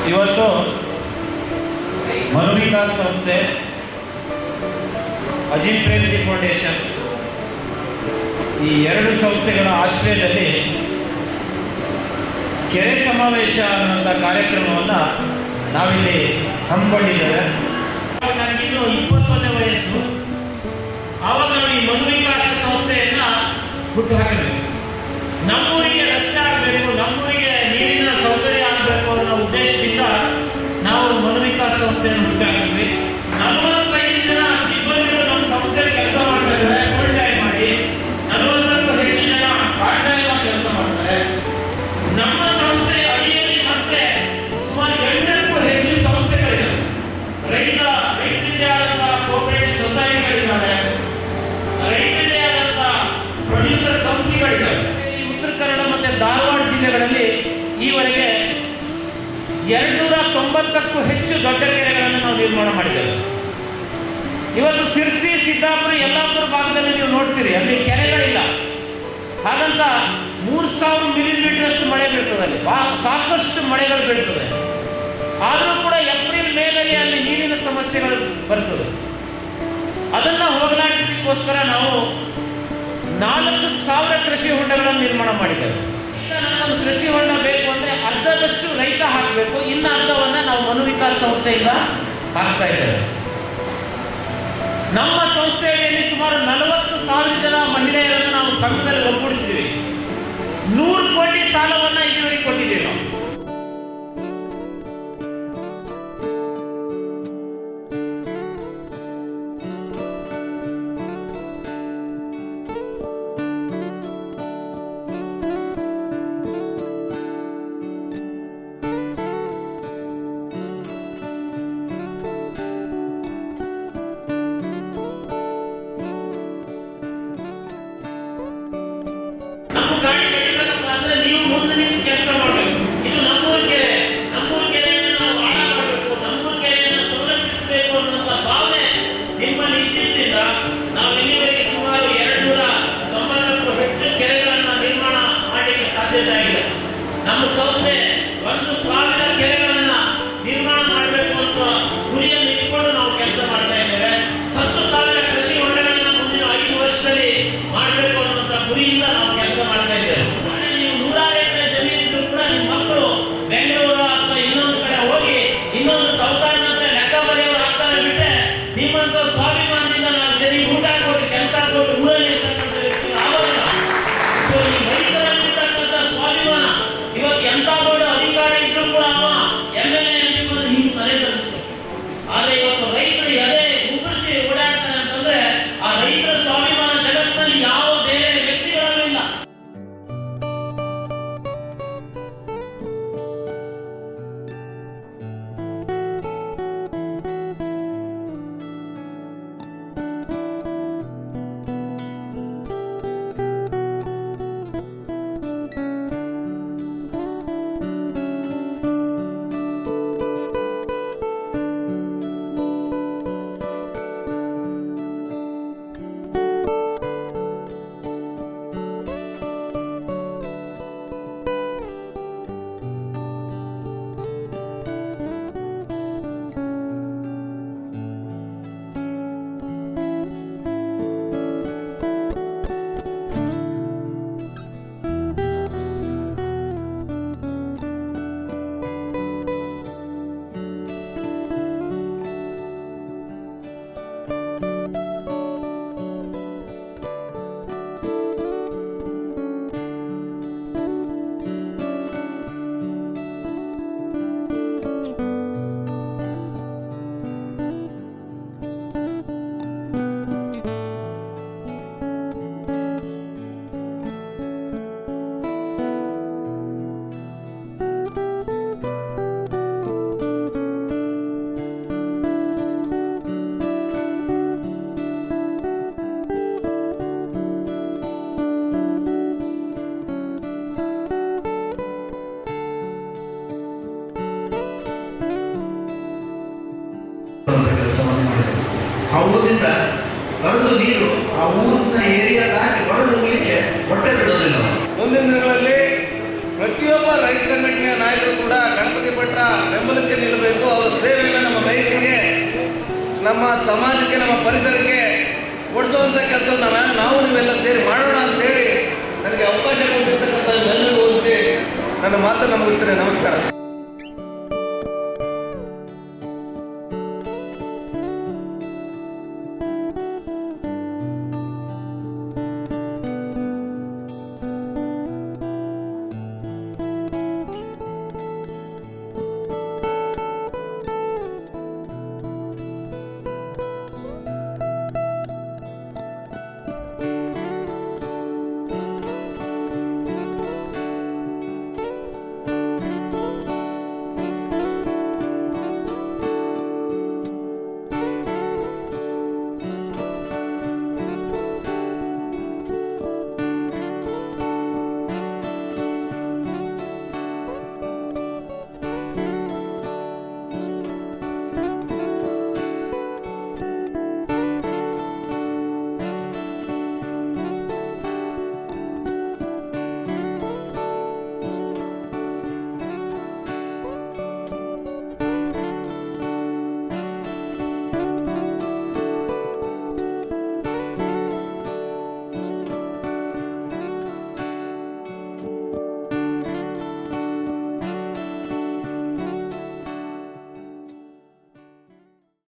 ಇವತ್ತು ಮನೋವಿಕಾಸ್ ಸಂಸ್ಥೆ, ಅಜಿತ್ ಪ್ರೇಮ್ಜಿ ಫೌಂಡೇಶನ್ ಈ ಎರಡು ಸಂಸ್ಥೆಗಳ ಆಶ್ರಯದಲ್ಲಿ ಕೆರೆ ಸಮಾವೇಶ ಅನ್ನುವಂಥ ಕಾರ್ಯಕ್ರಮವನ್ನು ನಾವಿಲ್ಲಿ ಹಮ್ಮಿಕೊಂಡಿದ್ದೇವೆ. ನನಗಿನ್ನು 21ನೇ ವಯಸ್ಸು. ಆವಾಗ ನಾವು ಈ ಮನೋವಿಕಾಸ ಸಂಸ್ಥೆಯನ್ನ ಹುಟ್ಟು ಹಾಕಬೇಕು. ನಮ್ಮೂರಿಗೆ ರಸ್ತೆ ಆಗಬೇಕು, ನಮ್ಮೂರಿಗೆ ನೀರಿನ ಸೌಕರ್ಯ ಆಗಬೇಕು ಅನ್ನೋ ಉದ್ದೇಶದಿಂದ ನಾವು ಮನೋವಿಕಾಸ ಸಂಸ್ಥೆಯನ್ನು ಹುಟ್ಟು ಹಾಕಿದ್ವಿ. 45 ಜನ ಸಿಬ್ಬಂದಿಗಳು ನಮ್ಮ ಸಂಸ್ಥೆಯಲ್ಲಿ ಕೆಲಸ ಮಾಡ್ತಾರೆ, ಫುಲ್ ಟೈಮ್ ಮಾಡಿ. 40ಕ್ಕೂ ಹೆಚ್ಚು ಜನ ಪಾರ್ಟ್ ಟೈಮ್ ಆಗಿ ಕೆಲಸ ಮಾಡ್ತಾರೆ. ನಮ್ಮ ಸಂಸ್ಥೆ ಅಡಿಯಲ್ಲಿ ಮತ್ತೆ ಸುಮಾರು 8ಕ್ಕೂ ಹೆಚ್ಚು ಸಂಸ್ಥೆಗಳಿವೆ. ರೈತರದೇ ಆದಂತಹ ಕೋಆಪರೇಟಿವ್ ಸೊಸೈಟಿಗಳಿದ್ದಾವೆ, ರೈತರದೇ ಆದಂತಹ ಪ್ರೊಡ್ಯೂಸರ್ ಕಂಪನಿಗಳಿದ್ದಾವೆ. ಉತ್ತರ ಕನ್ನಡ ಮತ್ತೆ ಧಾರವಾಡ ಜಿಲ್ಲೆಗಳಲ್ಲಿ ಈವರೆಗೆ 290ಕ್ಕೂ ಹೆಚ್ಚು ದೊಡ್ಡ ಕೆರೆಗಳನ್ನು ನಾವು ನಿರ್ಮಾಣ ಮಾಡಿದ್ದೇವೆ. ಇವತ್ತು ಸಿರ್ಸಿ, ಸಿದ್ದಾಪುರ, ಯಲ್ಲಾಪುರ ಭಾಗದಲ್ಲಿ ನೀವು ನೋಡ್ತೀರಿ, ಅಲ್ಲಿ ಕೆರೆಗಳಿಲ್ಲ. ಹಾಗಂತ 3000 ಮಿಲಿಮೀಟರ್ ಅಷ್ಟು ಮಳೆ ಬೀಳ್ತದೆ, ಅಲ್ಲಿ ಸಾಕಷ್ಟು ಮಳೆಗಳು ಬೀಳ್ತದೆ. ಆದರೂ ಕೂಡ ಏಪ್ರಿಲ್ ಮೇನಲ್ಲಿ ಅಲ್ಲಿ ನೀರಿನ ಸಮಸ್ಯೆಗಳು ಬರ್ತದೆ. ಅದನ್ನು ಹೋಗಲಾಡಿಸಲಿಕ್ಕೋಸ್ಕರ ನಾವು 4000 ಕೃಷಿ ಹೊಂಡಗಳನ್ನು ನಿರ್ಮಾಣ ಮಾಡಿದ್ದೇವೆ. ಈಗ ನನ್ನೊಂದು ಕೃಷಿ ಹೊಂಡ ಬೇಕು ಅಂದರೆ ಅರ್ಧದಷ್ಟು ರೈತ ಹಾಕಬೇಕು, ಇನ್ನು ಅರ್ಧವನ್ನು ನಾವು ಮನೋವಿಕಾಸ್ ಸಂಸ್ಥೆಯಿಂದ ಹಾಕ್ತಾ ಇದ್ದೇವೆ. ನಮ್ಮ ಸಂಸ್ಥೆಯಲ್ಲಿ ಸುಮಾರು 40,000 ಜನ ಮಹಿಳೆಯರನ್ನು ನಾವು ಸಂಘದಲ್ಲಿ ಒಗ್ಗೂಡಿಸಿದ್ದೀವಿ. 100 ಕೋಟಿ ಸಾಲವನ್ನು ಇಲ್ಲಿವರೆಗೆ ಕೊಟ್ಟಿದ್ದೀವಿ ನಾವು. ಗಾಡಿ ಬೆಳಿಬೇಕಪ್ಪ ಅಂದ್ರೆ ನೀವು ಮುಂದೆ ನಿಂತು ಕೆಲಸ ಮಾಡಬೇಕು. ಇದು ನಮ್ಮೂರ ಕೆರೆ, ನಮ್ಮೂರ ಕೆರೆಯನ್ನು ನಾವು ಹಾಳ ಮಾಡಬೇಕು, ನಮ್ಮೂರ ಕೆರೆಯನ್ನು ಸಂರಕ್ಷಿಸಬೇಕು ಅನ್ನುವಂಥ ಭಾವನೆ ನಿಮ್ಮಲ್ಲಿ ಇದ್ದಿದ್ದರಿಂದ ನಾವು ಇಲ್ಲಿವರೆಗೆ ಸುಮಾರು 290ಕ್ಕೂ ಹೆಚ್ಚು ಕೆರೆಗಳನ್ನು ನಿರ್ಮಾಣ ಮಾಡಲಿಕ್ಕೆ ಸಾಧ್ಯತೆ ಆಗಿದೆ. ನಮ್ಮ ಸಂಸ್ಥೆ 1,000 ಕೆರೆಗಳನ್ನು ನಿರ್ಮಾಣ ಮಾಡಬೇಕು ಅಂತ ಗುರಿಯನ್ನು ಇಟ್ಕೊಂಡು ನಾವು ಕೆಲಸ ಮಾಡ್ತಾ ಇದ್ದೇವೆ. 10,000 ಕೃಷಿ ಹೊಂಡಗಳನ್ನು ಮುಂದಿನ 5 ವರ್ಷದಲ್ಲಿ ಮಾಡಬೇಕು ಅನ್ನುವಂಥ ಗುರಿಯಿಂದ ನಾವು ಕೆಲಸ ಮಾಡ್ತಾ ಇದ್ದೇವೆ. ನೀವು 100 ಎಕರೆ ಜಮೀನಿದ್ರು ಕೂಡ ನಿಮ್ಮ ಮಕ್ಕಳು ಬೆಂಗಳೂರು ಅಥವಾ ಇನ್ನೊಂದು ಕಡೆ ಹೋಗಿ ಇನ್ನೊಂದು ಸಾಹುಕಾರನ ಹತ್ರ ಲೆಕ್ಕ ಬರೆಯೋರು ಆಗ್ತಾರೆ ಬಿಟ್ಟರೆ ನಿಮ್ಮಂತ ಸ್ವಾಭಿಮಾನದಿಂದ ನಾವು ಜನರಿಗೆ ಊಟ ಕೊಟ್ಟು ಕೆಲಸ ಕೊಟ್ಟು ಊರಲ್ಲಿ ಇರ್ತಕ್ಕಂಥ ವ್ಯಕ್ತಿ ಆಗೋದಿಲ್ಲ. ಸೊ ಈ ರೈತರಲ್ಲಿರ್ತಕ್ಕಂಥ ಸ್ವಾಭಿಮಾನ ಇವತ್ತು ಎಂಥ ದೊಡ್ಡ ಅಧಿಕಾರಿ ಇದ್ರು ಕೂಡ ಅವ MLA ಎಂಬುದು ಹಿಂಗೆ ತಲೆ ತರಿಸ್ಬೇಕು. ಆದರೆ ಇವತ್ತು ರೈತರು ಎದೆ ಉಗುರಿಸಿ ಓಡಾಡ್ತಾರೆ ಅಂತಂದ್ರೆ ಆ ರೈತರ ಸ್ವಾಭಿಮಾನ ಜಗತ್ತಿನಲ್ಲಿ ಯಾವ ಬೇರೆ ವ್ಯಕ್ತಿಗಳಲ್ಲೂ ಇಲ್ಲ. ಕೆಲಸವನ್ನು ಮಾಡಿದರು. ಆ ಊರಿನಿಂದ ಬರೆದು ನೀರು ಆ ಊರಿನ ಏರಿಯಾದ ಹಾಕಿ ಬರೆದು ಹೋಗಲಿಕ್ಕೆ ಹೊಟ್ಟೆ ಬಿಡೋದಿಲ್ಲ. ಮುಂದಿನ ದಿನಗಳಲ್ಲಿ ಪ್ರತಿಯೊಬ್ಬ ರೈತ ಸಂಘಟನೆಯ ನಾಯಕರು ಕೂಡ ಗಣಪತಿ ಭಟ್ರ ಬೆಂಬಲಕ್ಕೆ ನಿಲ್ಲಬೇಕು. ಅವರ ಸೇವೆಯನ್ನು ನಮ್ಮ ರೈತರಿಗೆ, ನಮ್ಮ ಸಮಾಜಕ್ಕೆ, ನಮ್ಮ ಪರಿಸರಕ್ಕೆ ಕೊಡಿಸುವಂಥ ಕೆಲಸವನ್ನು ನಾವು ನೀವೆಲ್ಲ ಸೇರಿ ಮಾಡೋಣ ಅಂತೇಳಿ ನನಗೆ ಅವಕಾಶ ಕೊಟ್ಟಿರ್ತಕ್ಕಂಥ ಎಲ್ಲರಿಗೂ ಹೋಲಿಸಿ ನನ್ನ ಮಾತನ್ನು ಮುಗಿಸ್ತೇನೆ. ನಮಸ್ಕಾರ.